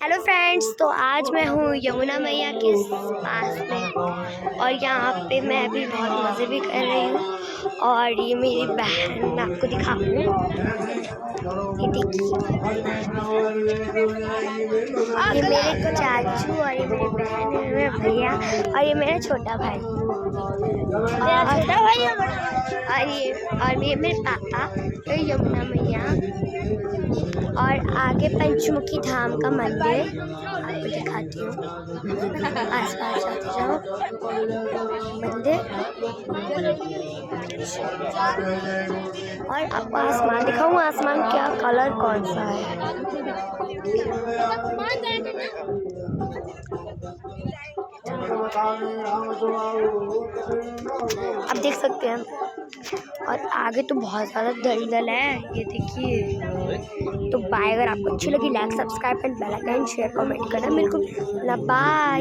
Hello friends, तो आज मैं हूँ यमुना मैया के पास में और यहाँ पे मैं भी बहुत मज़े भी कर रही हूँ। और ये मेरी बहन, मैं आपको दिखाऊँ, ये देखिए, ये मेरे चाचू और ये मेरी बहन है, मेरे भैया और ये मेरा छोटा भाई। और ये मेरे पापा, तो यमुना मैया और आगे पंचमुखी धाम का मंदिर आपको दिखाती हूँ। आस पास जाते जाओ मंदिर और आपको आसमान दिखाऊँ। आसमान क्या कलर कौन सा है, आप देख सकते हैं। और आगे तो बहुत ज़्यादा दलदल है, ये देखिए। तो बाय, अगर आपको अच्छी लगी like subscribe and bell icon share comment करना बिल्कुल। बाय।